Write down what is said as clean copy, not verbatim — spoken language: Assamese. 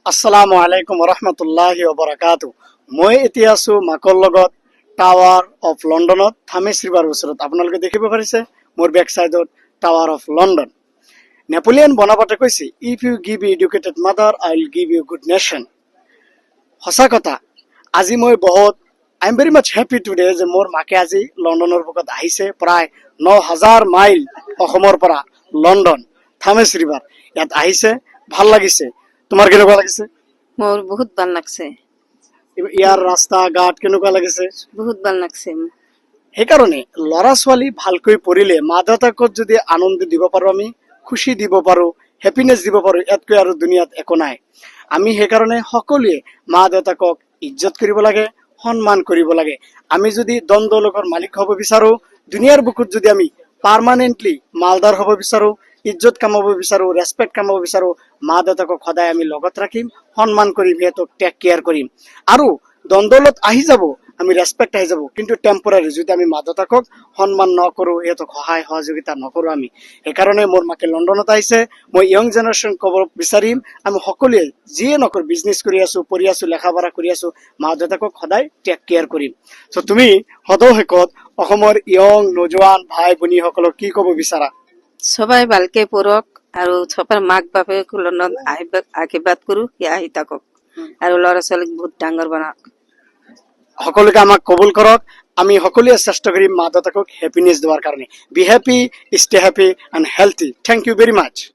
আসসালামু আলাইকুম ৰহমতুল্লাহি ওবাৰাকাতু। মই এতিয়া আছো মাকৰ লগত টাৱাৰ অফ লণ্ডনত থামেছ ৰিভাৰ ওচৰত। আপোনালোকে দেখিব পাৰিছে মোৰ বেক চাইডত tower of London. Napoleon Bonaparte কৈছে, if you give educated mother I will give you good nation. সঁচা কথা, আজি মই I am very much happy today যে মোৰ মাকে আজি লণ্ডনৰ বুকত আহিছে। প্ৰায় ৯,০০০ মাইল অসমৰ পৰা লণ্ডন থামেছ ৰিভাৰ ইয়াত আহিছে। ভাল লাগিছে। তোমাৰ কেনেকুৱা লাগিছে? মোৰ বহুত ভাল লাগছে, ইয়াৰ ৰাস্তা ঘাট কেনেকুৱা লাগিছে? বহুত ভাল লাগছে। সেইকাৰণে ল'ৰা ছোৱালী ভালকৈ পঢ়িলে মা দেউতাকক যদি আনন্দ দিব পাৰো, আমি খুশি দিব পাৰো, হেপিনেছ দিব পাৰো, ইয়াতকৈ আৰু দুনিয়াত একো নাই। আমি সেইকাৰণে সকলোৱে মা দেউতাকক ইজ্জত কৰিব লাগে, সন্মান কৰিব লাগে। আমি যদি দ্বন্দ্বলোকৰ মালিক হ'ব বিচাৰো, দুনিয়াৰ বুকুত যদি আমি পাৰ্মানেণ্টলি মালদাৰ হ'ব বিচাৰো, ইজ্জত কামাব বিচাৰো, ৰেচপেক্ট কামাব বিচাৰো, মা দেউতাকক সদায় আমি লগত ৰাখিম, সন্মান কৰিম, সিহঁতক টেক কেয়াৰ কৰিম। আৰু দ্বন্দ্বলত আহি যাব, আমি ৰেচপেক্ট আহি যাব, কিন্তু টেম্পৰাৰী যদি আমি মা দেউতাকক সন্মান নকৰো, সিহঁতক সহায় সহযোগিতা নকৰো আমি। সেইকাৰণে মোৰ মাকে লণ্ডনত আহিছে। মই য়ং জেনেৰেশ্যন ক'ব বিচাৰিম, আমি সকলোৱে যিয়ে নকৰো, বিজনেছ কৰি আছো, পঢ়ি আছো, লেখা পঢ়া কৰি আছো, মা দেউতাকক সদায় টেক কেয়াৰ কৰিম। চ' তুমি সদৌ অসমৰ য়ং নজোৱান ভাই ভনীসকলক কি ক'ব বিচাৰা? সবাই ভালকে পঢ়ক আৰু সবাৰ মাক বাপেক লণ্ডন আশীৰ্বাদ কৰো, সি আহি থাকক আৰু ল'ৰা ছোৱালীক বহুত ডাঙৰ বনাওক। সকলোকে আমাক কবুল কৰক। আমি সকলোৱে চেষ্টা কৰিম মা দেউতাকক হেপিনেছ দেওয়াৰ কাৰণে। Be happy, stay happy and healthy. Thank you very much.